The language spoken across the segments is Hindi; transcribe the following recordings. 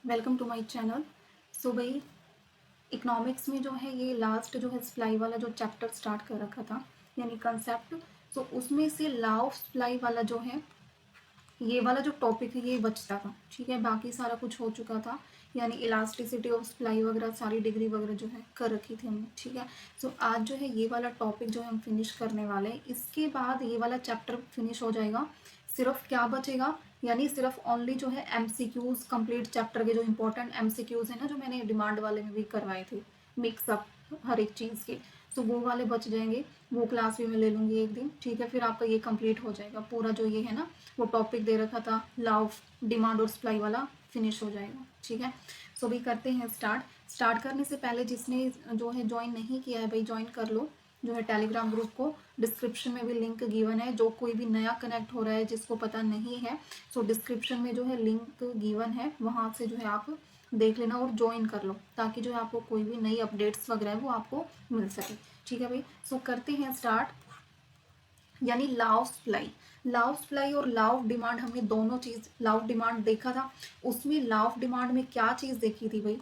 Welcome to my channel. So भाई, इकोनॉमिक्स में जो है ये लास्ट जो है सप्लाई वाला जो चैप्टर स्टार्ट कर रखा था, यानी कंसेप्ट। सो उसमें से लॉ ऑफ सप्लाई वाला जो है, ये वाला जो टॉपिक है ये बचता था। ठीक है, बाकी सारा कुछ हो चुका था, यानी इलास्टिसिटी ऑफ सप्लाई वगैरह सारी डिग्री वगैरह जो है कर रखी थी हमने। ठीक है, सो आज जो है ये वाला टॉपिक जो है हम फिनिश करने वाले हैं। इसके बाद ये वाला चैप्टर फिनिश हो जाएगा। सिर्फ क्या बचेगा, यानी सिर्फ ओनली जो है एमसीक्यूज कंप्लीट चैप्टर के जो इंपॉर्टेंट एमसीक्यूज है ना, जो मैंने डिमांड वाले में भी करवाए थे, मिक्सअप हर एक चीज़ के। सो वो वाले बच जाएंगे, वो क्लास भी मैं ले लूँगी एक दिन। ठीक है, फिर आपका ये कंप्लीट हो जाएगा पूरा जो ये है ना, वो टॉपिक दे रखा था लॉ ऑफ डिमांड और सप्लाई वाला फिनिश हो जाएगा। ठीक है, सो भी करते हैं स्टार्ट करने से पहले जिसने जो है ज्वाइन नहीं किया है भाई, ज्वाइन कर लो जो है टेलीग्राम ग्रुप को। डिस्क्रिप्शन में भी लिंक गिवन है। जो कोई भी नया कनेक्ट हो रहा है जिसको पता नहीं है, सो डिस्क्रिप्शन में जो है लिंक गिवन है, वहाँ से जो है आप देख लेना और ज्वाइन कर लो, ताकि जो है आपको कोई भी नई अपडेट्स वगैरह है वो आपको मिल सके। ठीक है भाई, सो करते हैं स्टार्ट। यानी लॉ ऑफ सप्लाई और लॉ ऑफ डिमांड, हमने दोनों चीज लॉ ऑफ डिमांड देखा था। उसमें लॉ ऑफ डिमांड में क्या चीज देखी थी भाई,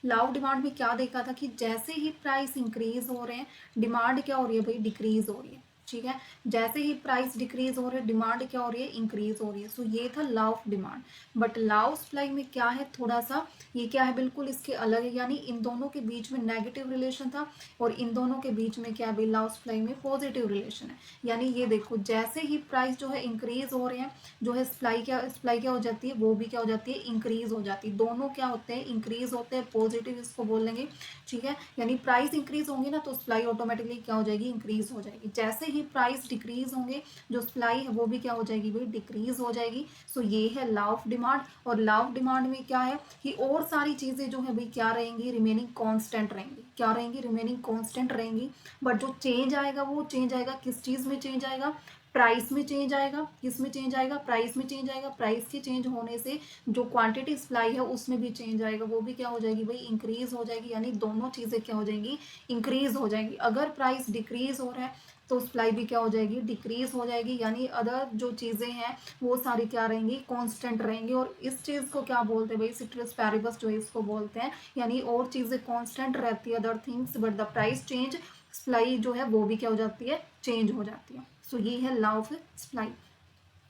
लॉ ऑफ डिमांड में क्या देखा था कि जैसे ही प्राइस इंक्रीज हो रहे हैं, डिमांड क्या हो रही है भाई, डिक्रीज हो रही है। ठीक है, जैसे ही प्राइस डिक्रीज हो रहे हैं, डिमांड क्या हो रही है, इंक्रीज हो रही है। सो ये था law of demand. But law of supply में क्या है, थोड़ा सा ये क्या है, बिल्कुल इसके अलग है। यानी इन दोनों के बीच में नेगेटिव रिलेशन था, और इन दोनों के बीच में क्या है भाई, लॉ ऑफ सप्लाई में पॉजिटिव रिलेशन है। यानी ये देखो, जैसे ही प्राइस जो है इंक्रीज हो रहे हैं, जो है सप्लाई क्या हो जाती है, वो भी क्या हो जाती है, इंक्रीज हो जाती है। दोनों क्या होते हैं, इंक्रीज होते हैं, पॉजिटिव इसको बोल लेंगे। ठीक है, यानी प्राइस इंक्रीज होंगे ना, तो सप्लाई ऑटोमेटिकली क्या हो जाएगी, इंक्रीज हो जाएगी। जैसे ही प्राइस डिक्रीज होंगे, जो सप्लाई है वो भी क्या हो जाएगी भाई, डिक्रीज हो जाएगी। सो ये है लॉ ऑफ डिमांड। और लॉ ऑफ डिमांड में क्या है कि और सारी चीजें जो है भाई क्या रहेंगी, रिमेनिंग कांस्टेंट रहेंगी। क्या रहेंगी, रिमेनिंग कांस्टेंट रहेंगी। बट जो चेंज आएगा, वो चेंज आएगा किस चीज में, चेंज आएगा प्राइस में, चेंज आएगा किस में, चेंज आएगा प्राइस में, चेंज आएगा। प्राइस के चेंज होने से जो क्वांटिटी सप्लाई है उसमें भी चेंज आएगा, वो भी क्या हो जाएगी भाई, इंक्रीज हो जाएगी। यानी दोनों चीजें क्या हो जाएंगी, इंक्रीज हो जाएंगी। अगर प्राइस डिक्रीज हो रहा है तो सप्लाई भी क्या हो जाएगी, डिक्रीज हो जाएगी। यानी अदर जो चीजें हैं वो सारी क्या रहेंगी, कांस्टेंट रहेंगी। और इस चीज को क्या बोलते हैं भाई, सिट्रस पैरिबस जो है इसको बोलते हैं। यानी और चीजें कांस्टेंट रहती है, other things, but the price change, supply जो है वो भी क्या हो जाती है, चेंज हो जाती है। सो ये है लॉ ऑफ सप्लाई।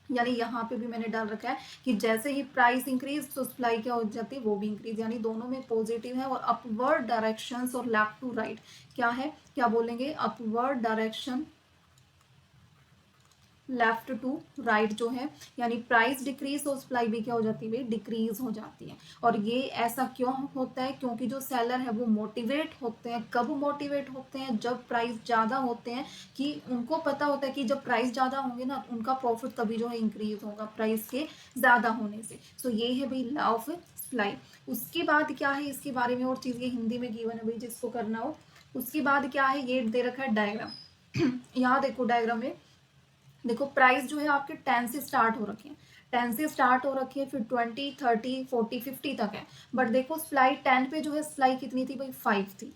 यानी यहाँ पे भी मैंने डाल रखा है कि जैसे ही प्राइस इंक्रीज तो सप्लाई क्या हो जाती है, वो भी इंक्रीज। यानी दोनों में पॉजिटिव है। और अपवर्ड डायरेक्शंस और लेफ्ट टू राइट क्या है, क्या बोलेंगे, upward direction left to right जो है, यानी प्राइस डिक्रीज तो सप्लाई भी क्या हो जाती है, डिक्रीज हो जाती है। और ये ऐसा क्यों होता है, क्योंकि जो सेलर है वो मोटिवेट होते हैं। कब मोटिवेट होते हैं, जब प्राइस ज़्यादा होते हैं, कि उनको पता होता है कि जब प्राइस ज़्यादा होंगे ना, उनका प्रॉफिट तभी जो है इंक्रीज होगा प्राइस के ज़्यादा होने से। सो ये है भाई लॉ ऑफ सप्लाई। उसके बाद क्या है, इसके बारे में और चीज़ ये हिंदी में गिवन है भाई, जिसको करना हो। उसके बाद क्या है, ये दे रखा है डायग्राम। यहाँ देखो डायग्राम में, देखो प्राइस जो है आपके 10 से स्टार्ट हो रखे हैं, 10 से स्टार्ट हो रखी है, फिर 20, 30, 40, 50 तक है। बट देखो सप्लाई 10 पे जो है सप्लाई कितनी थी भाई, 5 थी।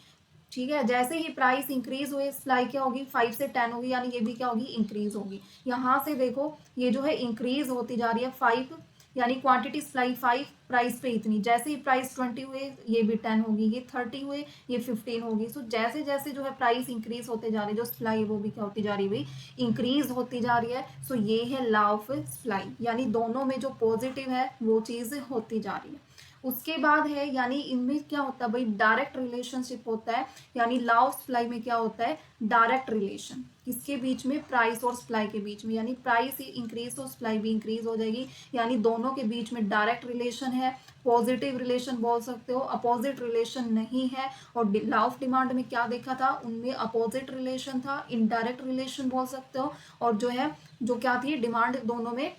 ठीक है, जैसे ही प्राइस इंक्रीज हुए, सप्लाई क्या होगी, 5 से 10 होगी, यानी ये भी क्या होगी, इंक्रीज होगी। यहाँ से देखो ये जो है इंक्रीज होती जा रही है 5, यानी क्वांटिटी सप्लाई 5, प्राइस पे इतनी। जैसे ही प्राइस 20 हुए, ये भी 10 होगी, ये 30 हुए, ये 15 होगी। सो जैसे जैसे जो है प्राइस इंक्रीज होते जा रही है, जो सप्लाई है वो भी क्या होती जा रही है भाई, इंक्रीज होती जा रही है। सो ये है लॉ ऑफ सप्लाई। यानी दोनों में जो पॉजिटिव है वो चीज होती जा रही है। उसके बाद है, यानी इनमें क्या होता है भाई, डायरेक्ट रिलेशनशिप होता है। यानी लॉ ऑफ सप्लाई में क्या होता है, डायरेक्ट रिलेशन किसके बीच में, प्राइस और सप्लाई के बीच में। यानी प्राइस इंक्रीज तो सप्लाई भी इंक्रीज हो जाएगी। यानी दोनों के बीच में डायरेक्ट रिलेशन है, पॉजिटिव रिलेशन बोल सकते हो, अपोजिट रिलेशन नहीं है। और लॉ ऑफ डिमांड में क्या देखा था, उनमें अपोजिट रिलेशन था, इनडायरेक्ट रिलेशन बोल सकते हो। और जो है, जो क्या थी डिमांड, दोनों में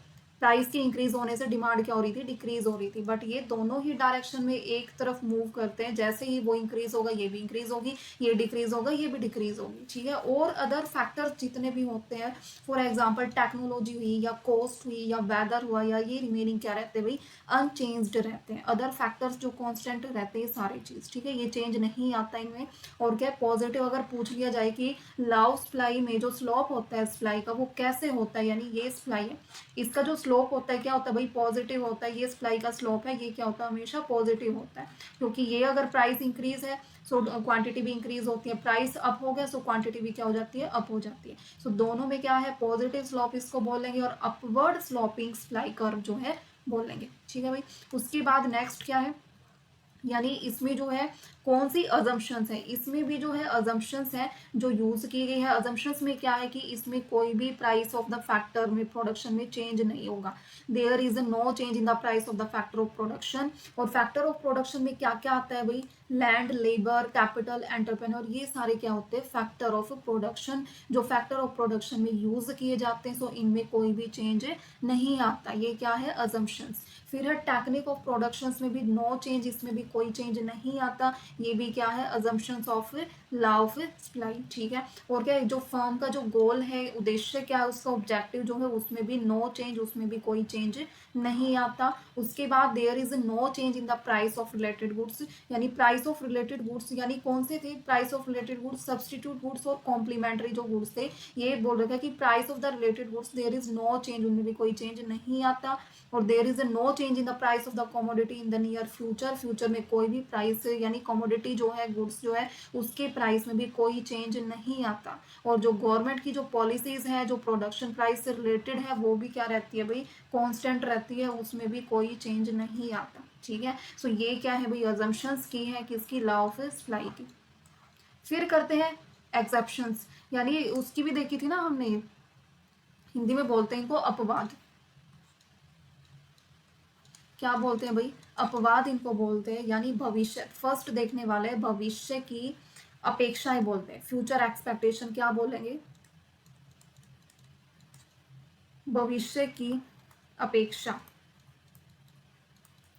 प्राइस के इंक्रीज होने से डिमांड क्या हो रही थी, डिक्रीज हो रही थी। बट ये दोनों ही डायरेक्शन में एक तरफ मूव करते हैं। जैसे ही वो इंक्रीज होगा ये भी इंक्रीज होगी, ये डिक्रीज होगा ये भी डिक्रीज होगी। ठीक है, और अदर फैक्टर्स जितने भी होते हैं, फॉर एग्जाम्पल टेक्नोलॉजी हुई, या कॉस्ट हुई, या वेदर हुआ, या ये रिमेनिंग क्या रहते हैं भाई, अनचेंज्ड रहते हैं। अदर फैक्टर्स जो कॉन्स्टेंट रहते हैं सारी चीज। ठीक है, ये चेंज नहीं आता इनमें। और क्या पॉजिटिव अगर पूछ लिया जाए कि लॉ ऑफ सप्लाई में जो स्लोप होता है सप्लाई का, वो कैसे होता है, यानी ये सप्लाई है, इसका जो स्लोप होता है क्या होता है भाई, पॉजिटिव होता है। ये सप्लाई का स्लोप है, ये क्या होता है, हमेशा पॉजिटिव होता है, क्योंकि ये अगर प्राइस इंक्रीज है सो क्वांटिटी भी इंक्रीज होती है, प्राइस अप हो गया सो क्वांटिटी भी क्या हो जाती है, अप हो जाती है। सो दोनों में क्या है, पॉजिटिव स्लोप इसको बोलेंगे और अपवर्ड स्लोपिंग सप्लाई कर्व जो है बोलेंगे। ठीक है भाई। उसके बाद नेक्स्ट क्या है, यानी इसमें जो है कौन सी अजम्पशंस है, इसमें भी जो है अजम्पशंस है जो यूज की गई है। अजम्पशंस में क्या है कि इसमें कोई भी प्राइस ऑफ द फैक्टर में प्रोडक्शन में चेंज नहीं होगा, there is no change in the price of the factor of production. और फैक्टर ऑफ प्रोडक्शन में क्या क्या आता है भाई, लैंड, लेबर, कैपिटल, एंटरप्रेन्योर, ये सारे क्या होते हैं, फैक्टर ऑफ प्रोडक्शन, जो फैक्टर ऑफ प्रोडक्शन में यूज किए जाते हैं। सो इनमें कोई भी चेंज नहीं आता, ये क्या है, अजम्पशंस। फिर है टेक्निक ऑफ प्रोडक्शंस में भी नो चेंज, इसमें भी कोई चेंज नहीं आता, ये भी क्या है, assumptions of law of supply. ठीक है। और क्या है, जो फर्म का जो गोल है, उद्देश्य क्या है, उसका ऑब्जेक्टिव जो है, उसमें भी नो चेंज, उसमें भी कोई चेंज नहीं आता। उसके बाद there is no change in the price of related goods, यानी प्राइस ऑफ रिलेटेड गुड्स यानी कौन से थे, price of related goods, substitute goods और कॉम्प्लीमेंट्री जो गुड्स थे, ये बोल रखा है कि price of the related goods there is no change, उनमें भी कोई चेंज नहीं आता। और there is no change in the price of the commodity in the near future, future में कोई भी प्राइस यानी कमोडिटी जो है, गुड्स जो है, उसके प्राइस में भी कोई चेंज नहीं आता। और जो गवर्नमेंट की जो पॉलिसीज है, जो प्रोडक्शन प्राइस से रिलेटेड है, वो भी क्या रहती है भाई, कांस्टेंट रहती है, उसमें भी कोई चेंज नहीं आता। ठीक है। सो ये क्या है भाई, अजम्पशंस की है किसकी, लॉ ऑफ सप्लाई की। फिर करते हैं एक्सेप्शंस, यानी उसकी भी देखी थी ना हमने, हिंदी में बोलते हैं इनको अपवाद। क्या बोलते हैं भाई, अपवाद इनको बोलते हैं, यानी भविष्य, फर्स्ट देखने वाले भविष्य की अपेक्षाएं बोलते हैं, फ्यूचर एक्सपेक्टेशन क्या बोलेंगे, भविष्य की अपेक्षा,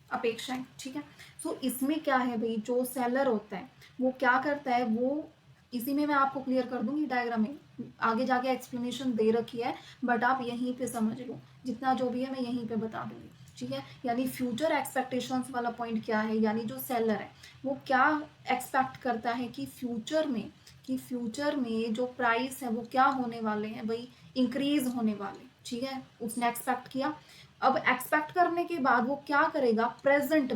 अपेक्षाएं। ठीक है। सो इसमें क्या है भाई, जो सेलर होता है वो क्या करता है, वो इसी में मैं आपको क्लियर कर दूंगी डायग्राम में, आगे जाके एक्सप्लेनेशन दे रखी है, बट आप यहीं पे समझ लो, जितना जो भी है मैं यहीं पे बता दूंगी। ठीक है। यानी फ्यूचर एक्सपेक्टेशंस वाला पॉइंट क्या है, यानी जो सेलर है वो क्या एक्सपेक्ट करता है कि फ्यूचर में, जो प्राइस है वो क्या होने वाले हैं भाई, इंक्रीज होने वाले। ठीक है। उसने एक्सपेक्ट किया, अब एक्सपेक्ट करने के बाद वो क्या करेगा, प्रेजेंट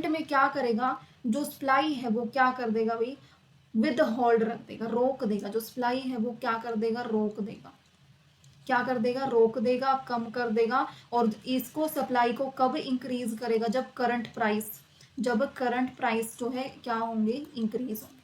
में क्या करेगा, जो सप्लाई है वो क्या कर देगा भाई, विद होल्ड रख देगा, रोक देगा, जो सप्लाई है वो क्या कर देगा, रोक देगा, क्या कर देगा, रोक देगा, कम कर देगा। और इसको सप्लाई को कब इंक्रीज करेगा, जब करंट प्राइस जो है क्या होंगे, इंक्रीज होंगे।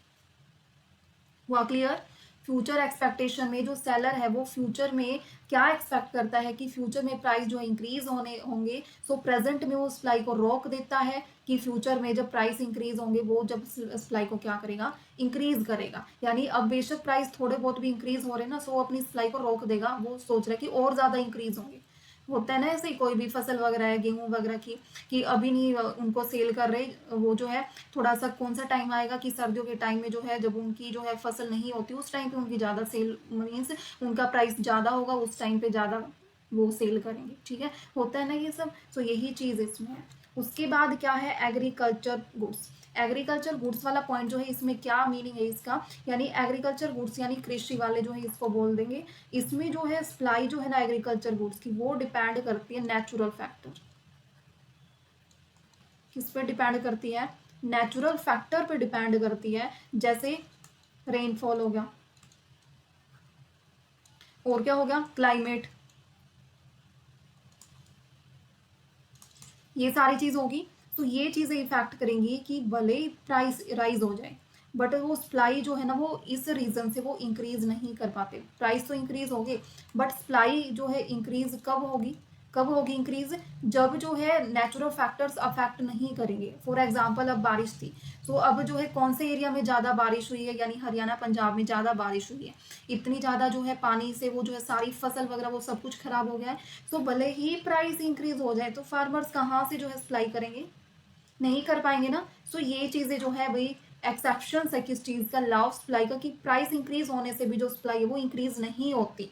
हुआ क्लियर। फ्यूचर एक्सपेक्टेशन में जो सेलर है वो फ्यूचर में क्या एक्सपेक्ट करता है कि फ्यूचर में प्राइस जो इंक्रीज होने होंगे, सो प्रेजेंट में वो सप्लाई को रोक देता है कि फ्यूचर में जब प्राइस इंक्रीज होंगे वो जब सप्लाई को क्या करेगा, इंक्रीज करेगा। यानी अब बेशक प्राइस थोड़े बहुत भी इंक्रीज हो रहे हैं ना, सो अपनी सप्लाई को रोक देगा, वो सोच रहा है कि और ज्यादा इंक्रीज होंगे। होता है ना ऐसे ही, कोई भी फसल वगैरह है, गेहूं वगैरह की, कि अभी नहीं उनको सेल कर रहे, वो जो है थोड़ा सा कौन सा टाइम आएगा कि सर्दियों के टाइम में जो है, जब उनकी जो है फसल नहीं होती, उस टाइम पे उनकी ज़्यादा सेल, मीन्स उनका प्राइस ज़्यादा होगा, उस टाइम पे ज़्यादा वो सेल करेंगे। ठीक है। होता है ना ये सब। सो यही चीज़ इसमें है। उसके बाद क्या है, एग्रीकल्चर गुड्स। एग्रीकल्चर गुड्स वाला पॉइंट जो है, इसमें क्या मीनिंग है इसका, यानी एग्रीकल्चर गुड्स यानी कृषि वाले जो है इसको बोल देंगे। इसमें जो है सप्लाई जो है ना एग्रीकल्चर गुड्स की, वो डिपेंड करती है नेचुरल फैक्टर, किस पे डिपेंड करती है, नेचुरल फैक्टर पे डिपेंड करती है, जैसे रेनफॉल हो गया, और क्या हो गया, क्लाइमेट, ये सारी चीज होगी। तो ये चीजें इफेक्ट करेंगी कि भले प्राइस राइज हो जाए, बट वो सप्लाई जो है ना, वो इस रीजन से वो इंक्रीज नहीं कर पाते। प्राइस तो इंक्रीज होंगे, बट सप्लाई जो है इंक्रीज कब होगी इंक्रीज, जब जो है नेचुरल फैक्टर्स अफेक्ट नहीं करेंगे। फॉर एग्जांपल अब बारिश थी, तो अब जो है कौन से एरिया में ज़्यादा बारिश हुई है, यानी हरियाणा पंजाब में ज़्यादा बारिश हुई है, इतनी ज़्यादा जो है पानी से वो जो है सारी फसल वगैरह वो सब कुछ खराब हो गया है। तो भले ही प्राइस इंक्रीज हो जाए, तो फार्मर्स कहाँ से जो है सप्लाई करेंगे, नहीं कर पाएंगे ना। सो ये चीज़ें जो है भाई, एक्सेप्शन है किस चीज़ का, लॉ ऑफ सप्लाई का, कि प्राइस इंक्रीज होने से भी जो सप्लाई है वो इंक्रीज नहीं होती।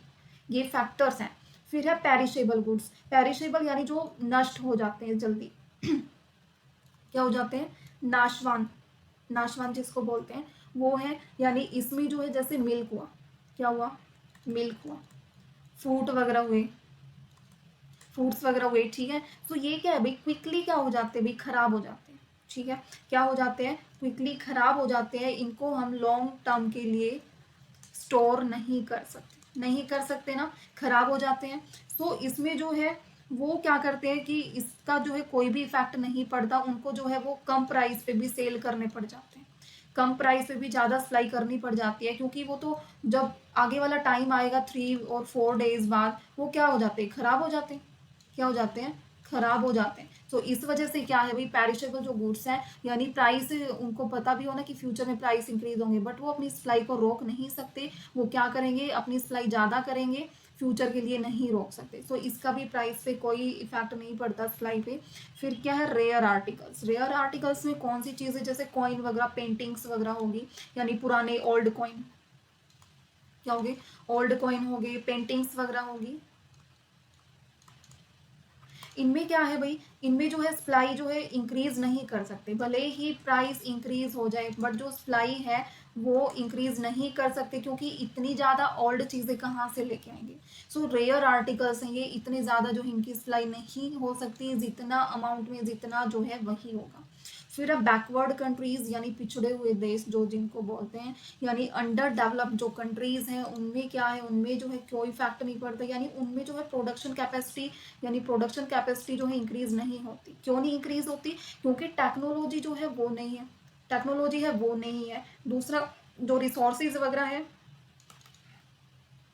ये फैक्टर्स हैं। फिर है पेरिशेबल गुड्स। पेरिशेबल यानी जो नष्ट हो जाते हैं जल्दी क्या हो जाते हैं, नाशवान, नाशवान जिसको बोलते हैं वो है। यानी इसमें जो है जैसे मिल्क हुआ, क्या हुआ, मिल्क हुआ, फ्रूट वगैरह हुए, फ्रूट्स वगैरह हुए, ठीक है। तो ये क्या है भाई, क्विकली क्या हो जाते हैं भाई, खराब हो जाते हैं, ठीक है। क्या हो जाते हैं, क्विकली खराब हो जाते हैं। इनको हम लॉन्ग टर्म के लिए स्टोर नहीं कर सकते, नहीं कर सकते ना, खराब हो जाते हैं। तो इसमें जो है वो क्या करते हैं कि इसका जो है कोई भी इफेक्ट नहीं पड़ता, उनको जो है वो कम प्राइस पे भी सेल करने पड़ जाते हैं, कम प्राइस पे भी ज़्यादा सप्लाई करनी पड़ जाती है, क्योंकि वो तो जब आगे वाला टाइम आएगा 3 और 4 डेज बाद, वो क्या हो जाते हैं, खराब हो जाते हैं, क्या हो जाते हैं, खराब हो जाते हैं। तो इस वजह से क्या है भाई, पेरिशेबल जो गुड्स हैं, यानी प्राइस उनको पता भी हो ना कि फ्यूचर में प्राइस इंक्रीज होंगे, बट वो अपनी सप्लाई को रोक नहीं सकते। वो क्या करेंगे, अपनी सप्लाई ज़्यादा करेंगे, फ्यूचर के लिए नहीं रोक सकते। तो इसका भी प्राइस पे कोई इफेक्ट नहीं पड़ता, सप्लाई पे। फिर क्या है, रेयर आर्टिकल्स। रेयर आर्टिकल्स में कौन सी चीज़ें, जैसे कॉइन वगैरह, पेंटिंग्स वगैरह होगी, यानी पुराने ओल्ड कॉइन, क्या होगी, ओल्ड कॉइन हो गए, पेंटिंग्स वगैरह होगी। इनमें क्या है भाई, इनमें जो है सप्लाई जो है इंक्रीज नहीं कर सकते, भले ही प्राइस इंक्रीज हो जाए, बट जो सप्लाई है वो इंक्रीज नहीं कर सकते, क्योंकि इतनी ज़्यादा ओल्ड चीज़ें कहाँ से लेके आएंगे। सो रेयर आर्टिकल्स हैं ये, इतने ज़्यादा जो है इनकी सप्लाई नहीं हो सकती, जितना अमाउंट में जितना जो है वही होगा। फिर अब बैकवर्ड कंट्रीज, यानी पिछड़े हुए देश जो जिनको बोलते हैं, यानी अंडर डेवलप्ड जो कंट्रीज हैं, उनमें क्या है, उनमें जो है कोई इफेक्ट नहीं पड़ता, यानी उनमें जो है प्रोडक्शन कैपेसिटी, यानी प्रोडक्शन कैपेसिटी जो है इंक्रीज नहीं होती। क्यों नहीं इंक्रीज होती, क्योंकि टेक्नोलॉजी जो है वो नहीं है, टेक्नोलॉजी है वो नहीं है। दूसरा जो रिसोर्सेज वगैरह है,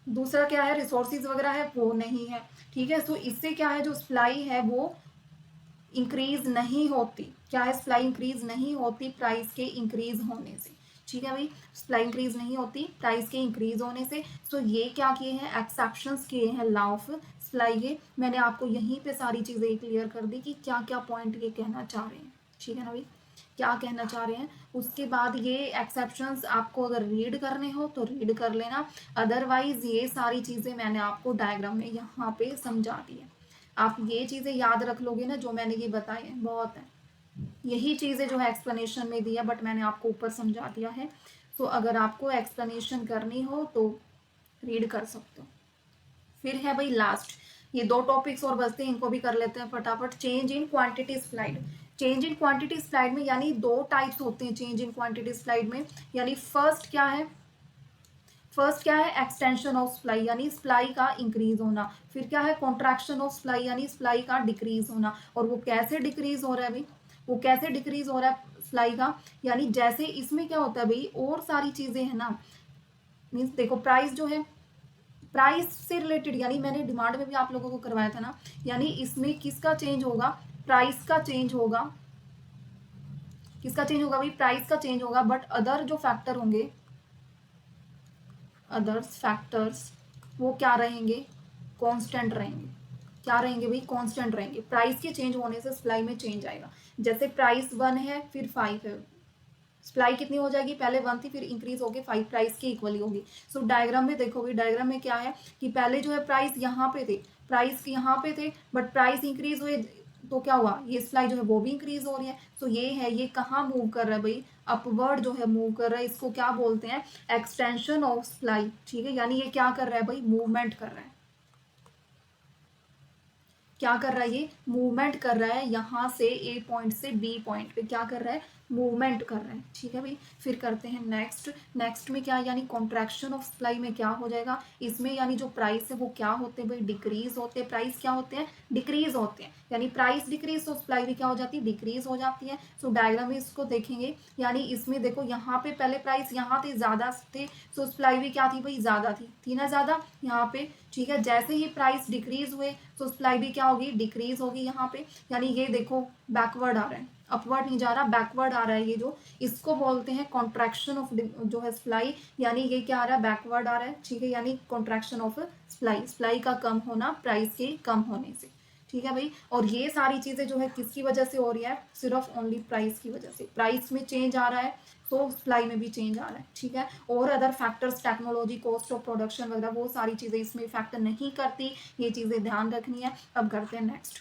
दूसरा क्या है, रिसोर्सेज वगैरह है वो नहीं है, ठीक है। सो इससे क्या है, जो सप्लाई है वो इंक्रीज नहीं होती। क्या है, सप्लाई इंक्रीज नहीं होती प्राइस के इंक्रीज होने से, ठीक है भाई। सप्लाई इंक्रीज नहीं होती प्राइस के इंक्रीज होने से। तो ये क्या किए हैं, एक्सेप्शंस किए हैं लॉ ऑफ सप्लाई के। मैंने आपको यहीं पे सारी चीज़ें क्लियर कर दी कि क्या क्या पॉइंट ये कहना चाह रहे हैं, ठीक है ना भाई, क्या कहना चाह रहे हैं। उसके बाद ये एक्सेप्शंस आपको अगर रीड करने हो तो रीड कर लेना, अदरवाइज ये सारी चीज़ें मैंने आपको डायग्राम में यहाँ पे समझा दी है। आप ये चीज़ें याद रख लोगे ना, जो मैंने ये बताए हैं बहुत है, यही चीज़ें जो है एक्सप्लेनेशन में दिया, बट मैंने आपको ऊपर समझा दिया है। तो अगर आपको एक्सप्लेनेशन करनी हो तो रीड कर सकते हो। फिर है भाई लास्ट, ये 2 टॉपिक्स और बचते हैं, इनको भी कर लेते हैं फटाफट। Change in quantity slide. Change in quantity slide में यानी 2 टाइप्स होते हैं चेंज इन क्वांटिटी स्लाइड में। यानी फर्स्ट क्या है, फर्स्ट क्या है, एक्सटेंशन ऑफ सप्लाई, यानी सप्लाई का इंक्रीज होना। फिर क्या है, कॉन्ट्रैक्शन ऑफ सप्लाई, यानी सप्लाई का डिक्रीज होना। और वो कैसे डिक्रीज हो रहा है भाई, वो कैसे डिक्रीज हो रहा है सप्लाई का, यानी जैसे इसमें क्या होता है भाई, और सारी चीजें है ना, मीन्स देखो प्राइस जो है, प्राइस से रिलेटेड, यानी मैंने डिमांड में भी आप लोगों को करवाया था ना, यानी इसमें किसका चेंज होगा, प्राइस का चेंज होगा। किसका चेंज होगा भाई, प्राइस का चेंज होगा, बट अदर जो फैक्टर होंगे, अदर्स फैक्टर्स, वो क्या रहेंगे, कांस्टेंट रहेंगे। क्या रहेंगे भाई, कांस्टेंट रहेंगे। प्राइस के चेंज होने से सप्लाई में चेंज आएगा। जैसे प्राइस 1 है फिर 5 है, सप्लाई कितनी हो जाएगी, पहले 1 थी फिर इंक्रीज होके 5 प्राइस के इक्वली होगी। सो डायग्राम में देखोगे, डायग्राम में क्या है कि पहले जो है प्राइस यहाँ पे थे, प्राइस यहाँ पे थे, बट प्राइस इंक्रीज हुए तो क्या हुआ, ये सप्लाई जो है वो भी इंक्रीज हो रही है। सो ये है, ये कहाँ मूव कर रहा है भाई, अपवर्ड जो है मूव कर रहा है। इसको क्या बोलते हैं, एक्सटेंशन ऑफ सप्लाई, ठीक है। यानी ये क्या कर रहा है भाई, मूवमेंट कर रहा है। क्या कर रहा है, ये मूवमेंट कर रहा है, यहाँ से ए पॉइंट से बी पॉइंट पे क्या कर रहा है, मूवमेंट कर रहा है, ठीक है भाई। फिर करते हैं नेक्स्ट। नेक्स्ट में क्या, यानी कॉन्ट्रैक्शन ऑफ सप्लाई में क्या हो जाएगा, इसमें यानी जो प्राइस है वो क्या होते हैं भाई, डिक्रीज होते हैं। प्राइस क्या होते हैं, डिक्रीज होते हैं। यानी प्राइस डिक्रीज तो सप्लाई भी क्या हो जाती है, डिक्रीज हो जाती है। सो डायग्राम में इसको देखेंगे, यानी इसमें देखो यहाँ पे पहले प्राइस यहाँ थे, ज़्यादा थे, सो सप्लाई भी क्या थी भाई, ज़्यादा थी ना ज़्यादा यहाँ पे, ठीक है। जैसे ही प्राइस डिक्रीज हुए तो सप्लाई भी क्या होगी, डिक्रीज होगी यहाँ पे। यानी ये देखो बैकवर्ड आ रहा है, अपवर्ड नहीं जा रहा, बैकवर्ड आ रहा है। ये जो इसको बोलते हैं कॉन्ट्रैक्शन ऑफ जो है सप्लाई, यानी ये क्या आ रहा है, बैकवर्ड आ रहा है, ठीक है। यानी कॉन्ट्रैक्शन ऑफ सप्लाई, सप्लाई का कम होना प्राइस के कम होने से, ठीक है भाई। और ये सारी चीज़ें जो है किसकी वजह से हो रही है, सिर्फ ओनली प्राइस की वजह से। प्राइस में चेंज आ रहा है तो सप्लाई में भी चेंज आ रहा है, ठीक है। और other factors, technology, cost of production वगैरह, वो सारी चीज़ें इसमें इफेक्ट नहीं करती। ये चीज़ें ध्यान रखनी है। अब करते हैं next,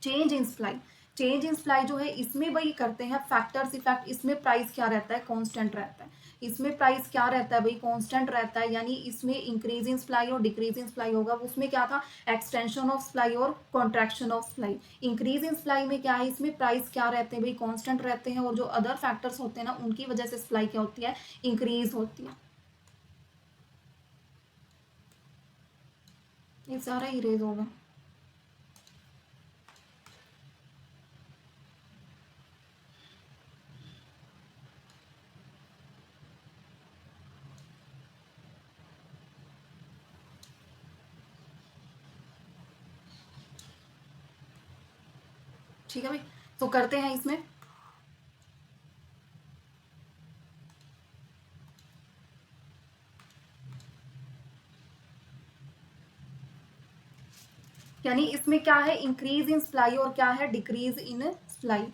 change in supply. Change in supply जो है इसमें वही करते हैं फैक्टर्स इफेक्ट, इसमें प्राइस क्या रहता है, कांस्टेंट रहता है। इसमें प्राइस क्या रहता है भाई, कांस्टेंट रहता है, यानी इसमें इंक्रीज इन सप्लाई और डिक्रीज इन सप्लाई होगा। उसमें क्या था, एक्सटेंशन ऑफ सप्लाई और contraction of supply. Increase in supply में क्या है, इसमें प्राइस क्या रहते हैं भाई, कांस्टेंट रहते हैं, और जो अदर फैक्टर्स होते हैं ना उनकी वजह से सप्लाई क्या होती है, इंक्रीज होती है। ये सारा इरेज होगा। ठीक है भाई, तो करते हैं इसमें। यानी इसमें क्या है, इंक्रीज इन सप्लाई और क्या है, डिक्रीज इन सप्लाई।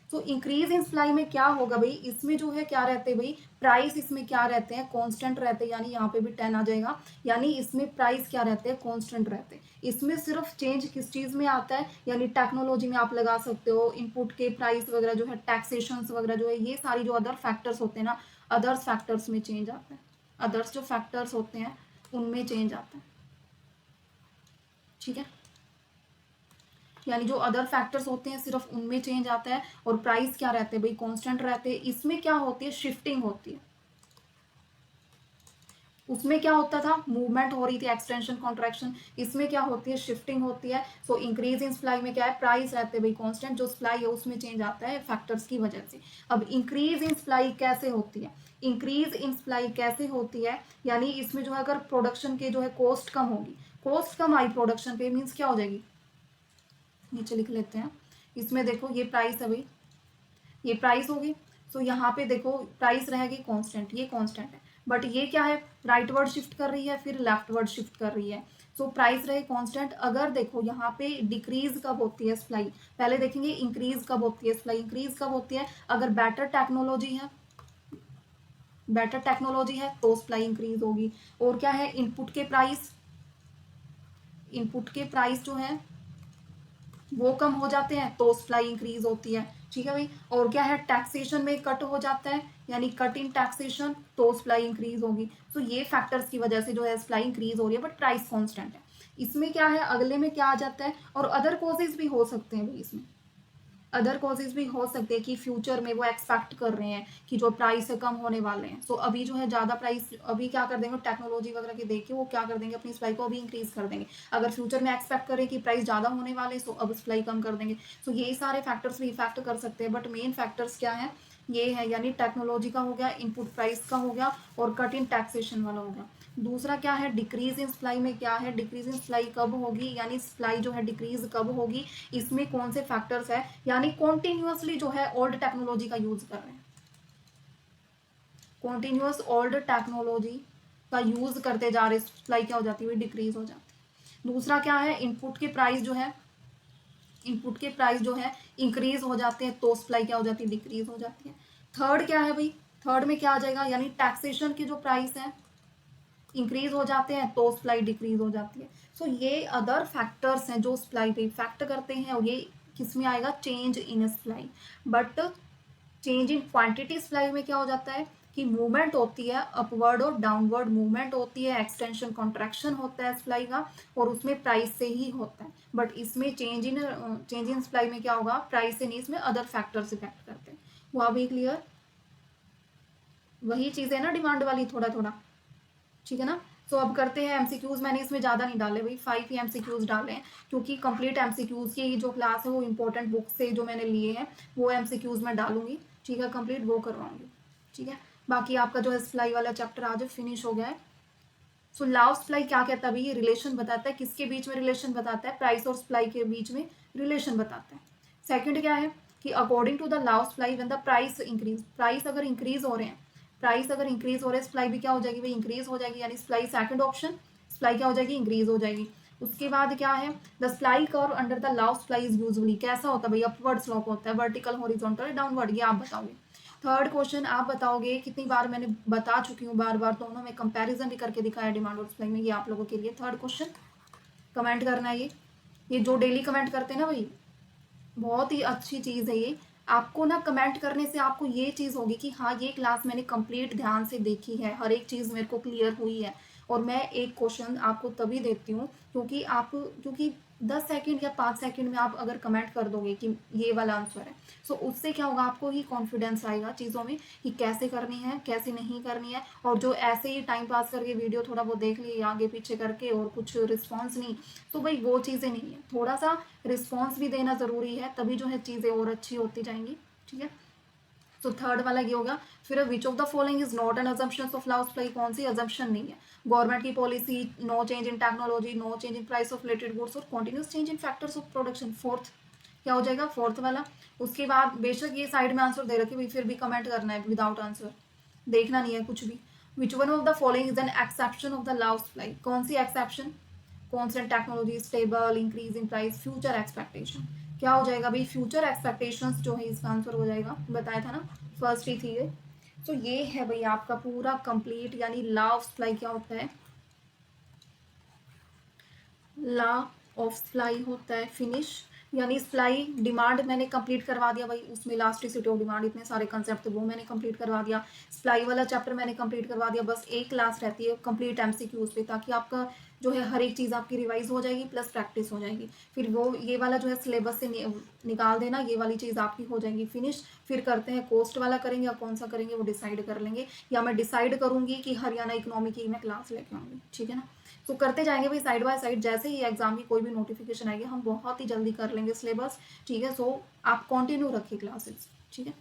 तो इंक्रीज इन सप्लाई में क्या होगा भाई, इसमें जो है क्या रहते हैं भाई, प्राइस इसमें क्या रहते हैं, कांस्टेंट रहते हैं, यानी यहाँ पे भी 10 आ जाएगा। यानी इसमें प्राइस क्या रहते हैं, कांस्टेंट रहते हैं। इसमें सिर्फ चेंज किस चीज में आता है, यानी टेक्नोलॉजी में आप लगा सकते हो, इनपुट के प्राइस वगैरह जो है, टैक्सेशन वगैरह जो है, ये सारी जो अदर फैक्टर्स होते हैं ना, अदर्स फैक्टर्स में चेंज आता है। अदर्स जो फैक्टर्स होते हैं उनमें चेंज आता है। ठीक है, यानी जो अदर फैक्टर्स होते हैं सिर्फ उनमें चेंज आता है, और प्राइस क्या रहते हैं भाई, कांस्टेंट रहते हैं। इसमें क्या होती है, शिफ्टिंग होती है। उसमें क्या होता था, मूवमेंट हो रही थी, एक्सटेंशन कॉन्ट्रैक्शन। इसमें क्या होती है, शिफ्टिंग होती है। सो इंक्रीज इन सप्लाई में क्या है, प्राइस रहते हैं भाई कांस्टेंट, जो सप्लाई है उसमें चेंज आता है फैक्टर्स की वजह से। अब इंक्रीज इन सप्लाई कैसे होती है, इंक्रीज इन सप्लाई कैसे होती है, यानी इसमें जो है अगर प्रोडक्शन के जो है कॉस्ट कम होगी, कॉस्ट कम आई प्रोडक्शन पे, मीन्स क्या हो जाएगी, नीचे लिख लेते हैं। इसमें देखो ये प्राइस है भाई, ये प्राइस होगी। सो यहाँ पे देखो प्राइस रहेगी कांस्टेंट, ये कांस्टेंट है, बट ये क्या है, राइट वर्ड शिफ्ट कर रही है, फिर लेफ्ट वर्ड शिफ्ट कर रही है। सो प्राइस रहे कांस्टेंट। अगर देखो यहाँ पे डिक्रीज कब होती है सप्लाई, पहले देखेंगे इंक्रीज कब होती है सप्लाई। इंक्रीज कब होती है, अगर बेटर टेक्नोलॉजी है, बेटर टेक्नोलॉजी है तो सप्लाई इंक्रीज होगी। और क्या है, इनपुट के प्राइस, इनपुट के प्राइस जो है वो कम हो जाते हैं तो सप्लाई इंक्रीज होती है। ठीक है भाई, और क्या है, टैक्सेशन में कट हो जाता है, यानी कट इन टैक्सेशन तो सप्लाई इंक्रीज होगी। तो ये फैक्टर्स की वजह से जो है सप्लाई इंक्रीज हो रही है, बट प्राइस कांस्टेंट है। इसमें क्या है, अगले में क्या आ जाता है, और अदर कॉजेज भी हो सकते हैं भाई इसमें, अदर कॉजेज भी हो सकते हैं कि फ्यूचर में वो एक्सपेक्ट कर रहे हैं कि जो प्राइस है कम होने वाले हैं। सो अभी जो है ज़्यादा प्राइस, अभी क्या कर देंगे, टेक्नोलॉजी वगैरह के देख के वो क्या कर देंगे, अपनी सप्लाई को अभी इंक्रीज कर देंगे। अगर फ्यूचर में एक्सपेक्ट करें कि प्राइस ज़्यादा होने वाले, सो अब सप्लाई कम कर देंगे। सो यही सारे फैक्टर्स भी इफेक्ट कर सकते हैं, बट मेन फैक्टर्स क्या है, ये है, यानी टेक्नोलॉजी का हो गया, इनपुट प्राइस का हो गया, और कट इन टैक्सेशन वाला हो गया। दूसरा क्या है, डिक्रीज इन सप्लाई में क्या है, डिक्रीज इन सप्लाई कब होगी, यानी सप्लाई जो है डिक्रीज कब होगी, इसमें कौन से फैक्टर्स है, यानी कॉन्टिन्यूसली जो है ओल्ड टेक्नोलॉजी का यूज कर रहे हैं, कॉन्टिन्यूस ओल्ड टेक्नोलॉजी का यूज करते जा रहे, सप्लाई क्या हो जाती है, डिक्रीज हो जाती है। दूसरा क्या है, इनपुट के प्राइस जो है, इनपुट के प्राइस जो है इंक्रीज हो जाते हैं तो सप्लाई क्या हो जाती है, डिक्रीज हो जाती है। थर्ड क्या है भाई, थर्ड में क्या आ जाएगा, यानी टैक्सेशन के जो प्राइस है इंक्रीज हो जाते हैं तो सप्लाई डिक्रीज हो जाती है। सो ये अदर फैक्टर्स हैं जो सप्लाई पे इफेक्ट करते हैं, और ये किस में आएगा, change in supply. But change in quantity supply में क्या हो जाता है कि मूवमेंट होती है, अपवर्ड और डाउनवर्ड मूवमेंट होती है, एक्सटेंशन कॉन्ट्रैक्शन होता है सप्लाई का, और उसमें प्राइस से ही होता है। बट इसमें चेंज इन सप्लाई में क्या होगा, प्राइस से नहीं, इसमें अदर फैक्टर्स इफेक्ट करते हैं। हुआ भी क्लियर, वही चीज़ है ना डिमांड वाली, थोड़ा थोड़ा। ठीक है ना। सो अब करते हैं एमसीक्यूज। मैंने इसमें ज़्यादा नहीं डाले भाई, 5 ही एमसीक्यूज डाले हैं, क्योंकि कंप्लीट एमसीक्यूज की जो क्लास है वो इंपॉर्टेंट बुक से जो मैंने लिए हैं वो एमसीक्यूज में डालूंगी। ठीक है, कंप्लीट वो करवाऊंगी। ठीक है, बाकी आपका जो है सप्लाई वाला चैप्टर आज फिनिश हो गया है। सो लॉ ऑफ सप्लाई क्या कहता है भाई, ये रिलेशन बताता है, किसके बीच में रिलेशन बताता है, प्राइस और सप्लाई के बीच में रिलेशन बताता है। सेकंड क्या है कि according to the law of supply when the price increase, price अगर इंक्रीज हो रहे हैं, प्राइस अगर इंक्रीज हो रहे हैं, सप्लाई भी क्या हो जाएगी भाई, इंक्रीज हो जाएगी, यानी सप्लाई सेकंड ऑप्शन, सप्लाई क्या हो जाएगी, इंक्रीज हो जाएगी। उसके बाद क्या है, the supply curve under the law of supply is usually कैसा होता है भाई, अपवर्ड स्लोप होता है, वर्टिकल, हॉरिजॉन्टल, डाउनवर्ड, ये आप बताओगे। थर्ड क्वेश्चन आप बताओगे, कितनी बार मैंने बता चुकी हूँ, बार बार दोनों में कंपैरिजन भी करके दिखाया डिमांड और सप्लाई में, ये आप लोगों के लिए थर्ड क्वेश्चन कमेंट करना है। ये जो डेली कमेंट करते हैं ना भाई, बहुत ही अच्छी चीज़ है ये, आपको ना कमेंट करने से आपको ये चीज़ होगी कि हाँ ये क्लास मैंने कंप्लीट ध्यान से देखी है, हर एक चीज़ मेरे को क्लियर हुई है। और मैं एक क्वेश्चन आपको तभी देती हूँ क्योंकि 10 सेकंड या 5 सेकंड में आप अगर कमेंट कर दोगे कि ये वाला आंसर है, सो उससे क्या होगा, आपको ही कॉन्फिडेंस आएगा चीज़ों में कि कैसे करनी है कैसे नहीं करनी है। और जो ऐसे ही टाइम पास करके वीडियो थोड़ा बहुत देख लिए आगे पीछे करके और कुछ रिस्पॉन्स नहीं, तो भाई वो चीज़ें नहीं है। थोड़ा सा रिस्पॉन्स भी देना ज़रूरी है, तभी जो है चीज़ें और अच्छी होती जाएंगी। ठीक है, तो थर्ड वाला ये हो गया। फिर which of the following is not an assumption of law supply, कौन सी अजम्पशन नहीं है? गवर्नमेंट की policy, no change in technology, no change in price of related goods, और continuous change in factors of production. Fourth क्या हो जाएगा? फोर्थ वाला। उसके बाद बेशक ये साइड में आंसर दे रखे भाई, फिर भी कमेंट करना है विदाउट आंसर, देखना नहीं है कुछ भी। Which one of the following is an exception of the law supply, कौन सी exception? Constant technology, stable, increase in price, future expectation. क्या हो जाएगा भाई? फ्यूचर एक्सपेक्टेशंस जो है इसका आंसर हो जाएगा, बताया था ना, फर्स्ट ही थी ये। तो ये है भाई आपका पूरा कंप्लीट, यानी लॉ ऑफ सप्लाई क्या होता है? लॉ ऑफ सप्लाई होता है फिनिश, यानी सप्लाई डिमांड मैंने कंप्लीट करवा दिया भाई, उसमें इलास्टिसिटी ऑफ डिमांड इतने सारे कंसेप्ट थे वो मैंने कंप्लीट करवा दिया। सप्लाई वाला चैप्टर मैंने कंप्लीट करवा दिया। बस एक क्लास रहती है कंप्लीट एमसीक्यूज पे, ताकि आपका जो है हर एक चीज़ आपकी रिवाइज हो जाएगी प्लस प्रैक्टिस हो जाएगी। फिर वो ये वाला जो है सिलेबस से निकाल देना, ये वाली चीज़ आपकी हो जाएगी फिनिश। फिर करते हैं कॉस्ट वाला करेंगे या कौन सा करेंगे वो डिसाइड कर लेंगे, या मैं डिसाइड करूंगी कि हरियाणा इकोनॉमी की मैं क्लास लेके आऊँगी। ठीक है ना, तो करते जाएंगे भाई साइड बाय साइड, जैसे ही एग्जाम की कोई भी नोटिफिकेशन आएगी हम बहुत ही जल्दी कर लेंगे सिलेबस। ठीक है, सो आप कंटिन्यू रखिए क्लासेस। ठीक है।